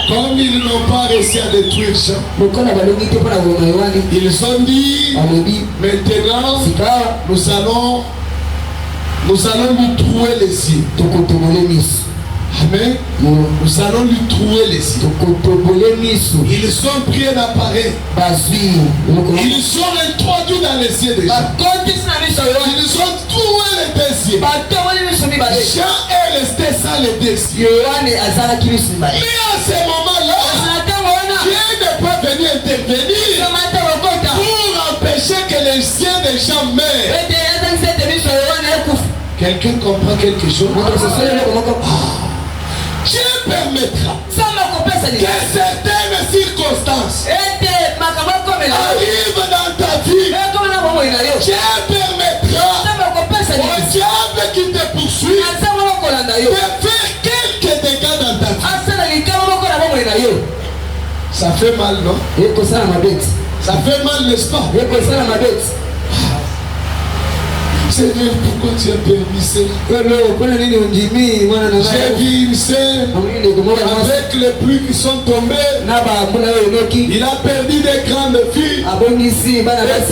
Comme ils n'ont pas réussi à détruire Jean, ils ont dit, maintenant, nous allons lui trouer les yeux. Amen. Nous allons lui trouer les yeux. Ils ont pris un appareil. Ils sont introduits dans les yeux de Jean. Ils ont troué les deux yeux. Jean est resté sans les deux yeux. Mais à ce moment-là, Dieu n'est pas venu intervenir pour empêcher que les yeux de Jean meurent. Quelqu'un comprend quelque chose? Dieu permettra que certaines circonstances arrivent dans ta vie. Dieu permettra au diable qui te poursuit de faire quelques dégâts dans ta vie. Ça fait mal, non? Ça fait mal, n'est-ce pas? Seigneur, pourquoi tu as permis cela? J'ai vu une sœur avec les pluies qui sont tombées. Il a perdu des grandes filles. Et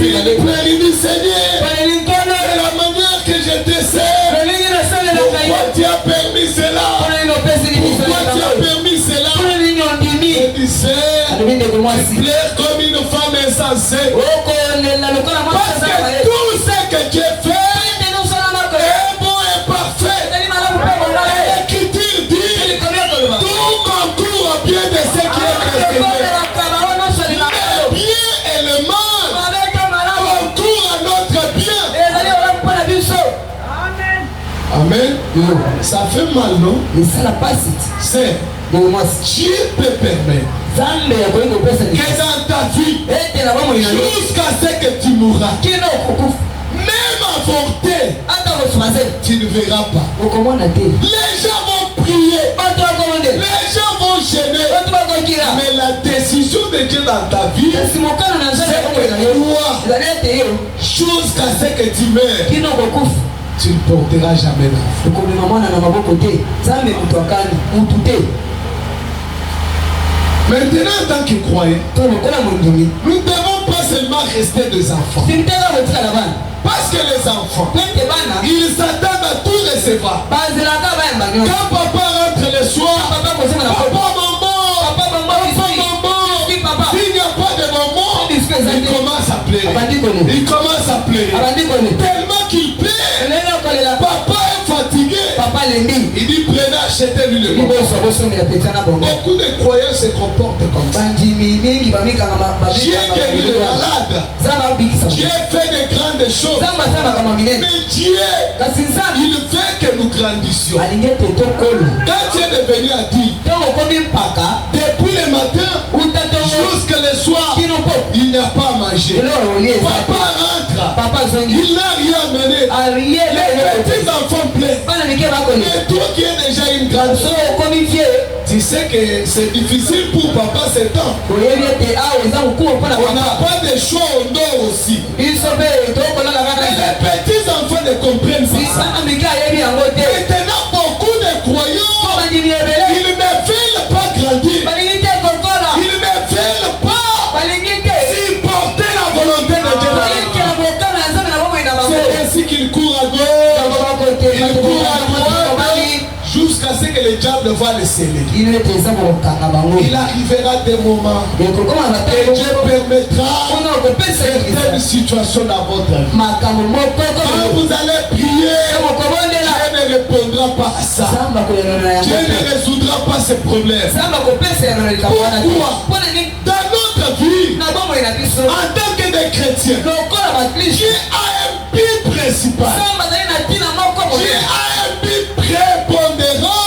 puis il pleure, il dit Seigneur, de la manière que je te sers, pourquoi tu as permis cela? Pourquoi tu as permis cela? Il dit Seigneur, tu pleures comme une femme insensée. Parce que tout ce que Dieu fait, Amen. Ça fait mal, non? C'est Dieu peut permettre que dans ta vie, jusqu'à ce que tu mourras, même avorté, tu ne verras pas. Les gens vont prier, les gens vont gêner, mais la décision de Dieu dans ta vie, c'est toi, jusqu'à ce que tu meurs, tu ne porteras jamais d'enfant. Maintenant, en tant que croyant, nous ne devons pas seulement rester des enfants. Parce que les enfants, ils s'attendent à tout recevoir. Quand papa rentre le soir, papa, maman, s'il n'y a pas de maman, il commence à pleurer. Il commence à pleurer. Tellement qu'il pleure. Papa est fatigué. Il dit prenez, achetez-lui le maman. Beaucoup de croyants se comportent comme ça. Dieu guérit les malades. Dieu fait de grandes choses. Mais Dieu, il veut que nous grandissions. Quand tu es devenu adulte, depuis le matin jusqu'à le soir, il n'y a pas à manger. Papa rentre, il n'a rien amené. Les petits enfants pleurent. Mais toi qui es déjà une grande soeur, tu sais que c'est difficile pour papa ces temps. On n'a pas de choix, on dort aussi. Mais les petits enfants ne comprennent pas ça. Maintenant, beaucoup de croyants, ils ne veulent pas grandir. Ils ne veulent pas supporter la volonté de Dieu. C'est ainsi qu'ils courent à gauche, ils courent à droite, jusqu'à ce que le diable va les sceller. Il arrivera des moments et Dieu permettra certaines situations dans votre vie. Quand vous allez prier, Dieu ne répondra pas à ça. Dieu ne résoudra pas ces problèmes. Pourquoi? Dans notre vie, en tant que des chrétiens, Dieu a un but principal. Dieu a un but prépondérant.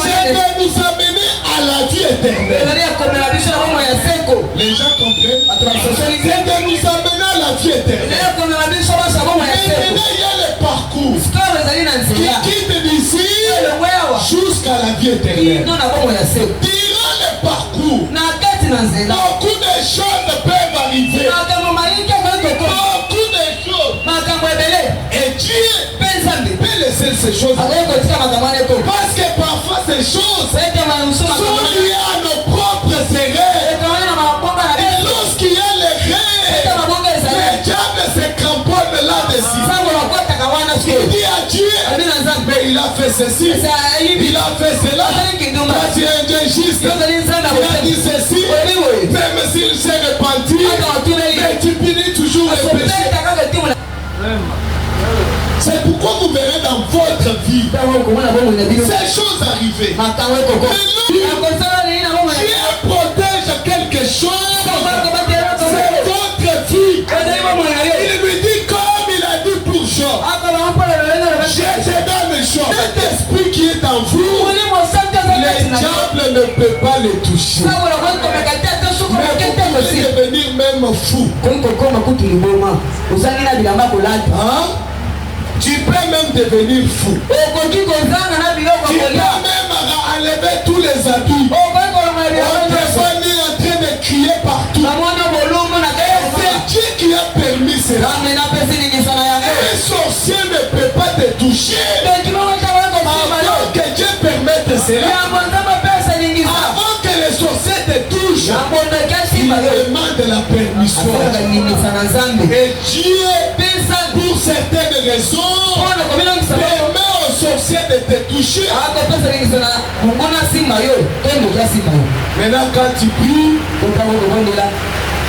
C'est de nous amener à la vie éternelle. Les gens comprennent? C'est de nous amener à la vie éternelle. Maintenant, il y a le parcours qui quitte d'ici jusqu'à la vie éternelle. Durant le parcours, beaucoup de choses peuvent arriver. Beaucoup de choses. Et Dieu peut laisser ces choses. Parce que parfois ces choses sont liées à nos propres erreurs. Et lorsqu'il y a l'erreur, le diable se cramponne là-dessus. Il dit à Dieu, mais il a fait ceci, il a fait cela. Toi tu es un Dieu juste, il a dit ceci, même s'il s'est repenti, mais tu punis toujours les péchés. C'est pourquoi vous verrez dans votre vie ces choses arriver. Dieu protège quelque chose, c'est votre vie. Il lui dit comme il a dit pour Job, je te donne Job. Cet esprit qui est en vous, le diable ne peut pas le toucher. Mais vous pouvez devenir même fou. Tu peux même devenir fou. Tu peux même enlever tous les habits. On te voit en train de crier partout. Et c'est Dieu qui a permis cela. Un sorcier ne peut pas te toucher. Avant que Dieu permette cela, avant que les sorciers te touchent, il demande la permission. Et Dieu, pour certaines raisons, permet aux sorciers de te toucher. Maintenant quand tu pries,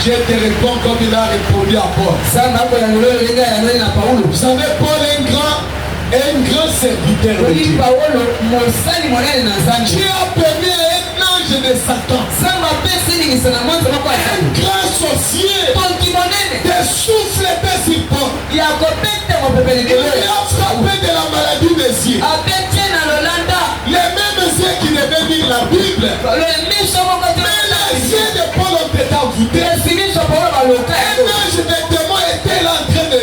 Dieu te répond comme il a répondu à Paul. Vous savez, Paul est un grand serviteur de Dieu. Dieu a permis à un ange de Satan, un grand sorcier, de souffler sur Paul. Il a frappé de la maladie des yeux. Les mêmes yeux qui devaient lire la Bible. Mais les yeux de Paul ont été envoûtés. Un ange de démon était là en train de...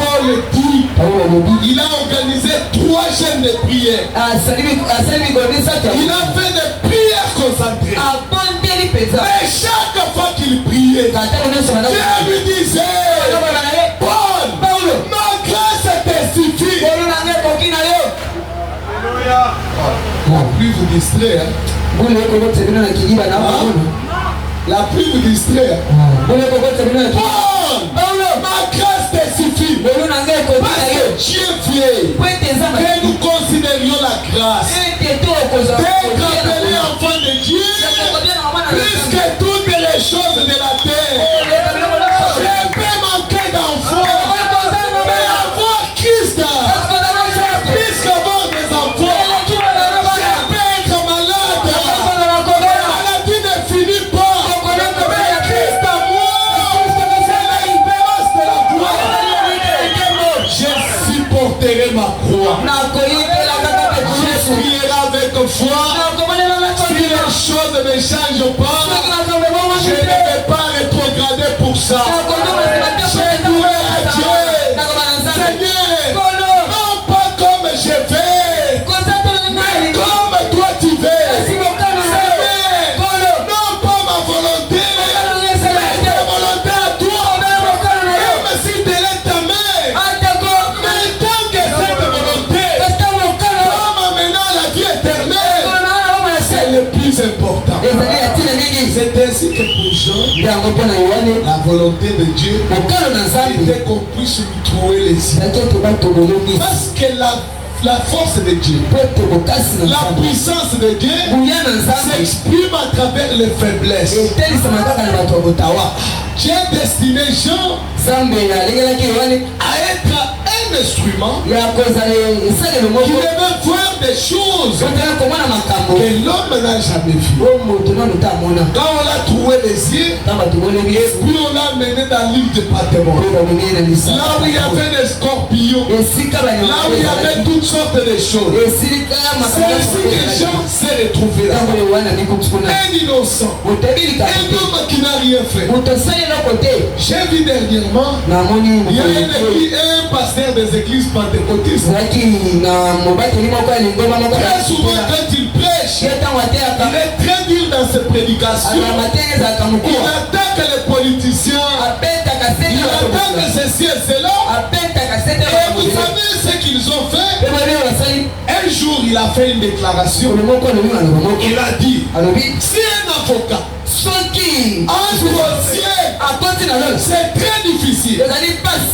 Paul dit, il a organisé 3 chaînes de prières. Il a fait des prières concentrées. Mais chaque fois qu'il priait, Dieu lui disait, Paul, ma grâce te suffit. La pluie vous distrait. La pluie vous distrait. Paul, ma grâce te suffit. Parce que Dieu veut que nous considérions la grâce. D'être appelé enfant de Dieu, plus que toutes les choses de la terre. Je peux manquer d'enfants, mais avoir Christ, c'est plus qu'avoir des enfants. Je peux être malade, la maladie ne finit pas. Mais Christ à moi, c'est la libérance de la gloire. Je supporterai ma croix. Je prierai avec foi. Si les choses ne changent pas, je ne vais pas rétrograder pour ça. Je louerai à Dieu. Seigneur, non pas comme je vais, mais comme toi tu veux. Seigneur, non pas ma volonté, mais ta volonté à toi. Même si tu lèves ta main, mais tant que cette volonté va m'amener à la vie éternelle, c'est le plus important. C'est ainsi que pour Jean, la volonté de Dieu était qu'on puisse lui trouver les yeux. Parce que la force de Dieu, la puissance de Dieu s'exprime à travers les faiblesses. Dieu a destiné Jean à être un instrument qui devait voir des choses que l'homme n'a jamais vues. Quand on l'a trouvé les yeux, puis on l'a mené dans l'île de Patmos, là où il y avait des scorpions, là où il y avait toutes sortes de choses. C'est ainsi que Jean s'est retrouvé là. Un innocent, un homme qui n'a rien fait. J'ai vu dernièrement, il y a un pasteur des églises pentecôtistes. Très souvent quand il prêche, il est très dur dans ses prédications. Il attaque les politiciens. que ceci et cela. Et vous savez ce qu'ils ont fait? Un jour, il a fait une déclaration. Il a dit, si un avocat, un dossier, c'est très difficile.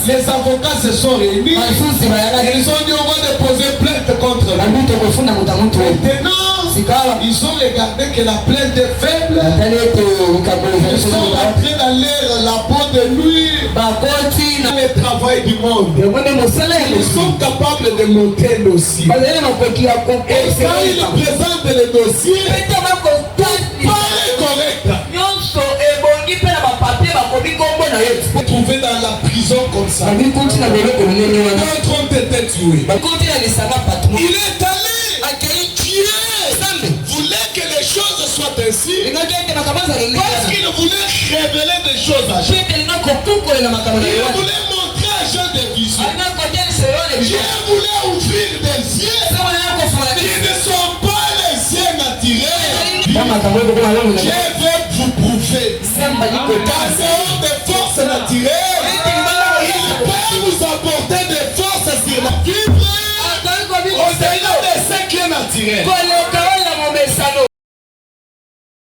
Les avocats se sont réunis. Ils ont dit, on va déposer plainte contre lui. Maintenant, ils ont regardé que la plainte est faible. Ils sont entrés dans l'air, la peau de lui, le travail du monde. Ils sont capables de monter le dossier. Et quand ils présentent le dossier, pas correct. Trouvé dans la prison comme ça. D'autres ont été tués. Il est allé. Dieu voulait que les choses soient ainsi. Parce qu'il voulait révéler des choses à Jean. Il voulait montrer à Jean des visions. Dieu voulait ouvrir des yeux qui ne sont pas les yeux naturels. Dieu veut vous prouver qu'en dehors des forces naturelles, il peut vous apporter des forces sur la Bible au-delà de ce qui est naturel.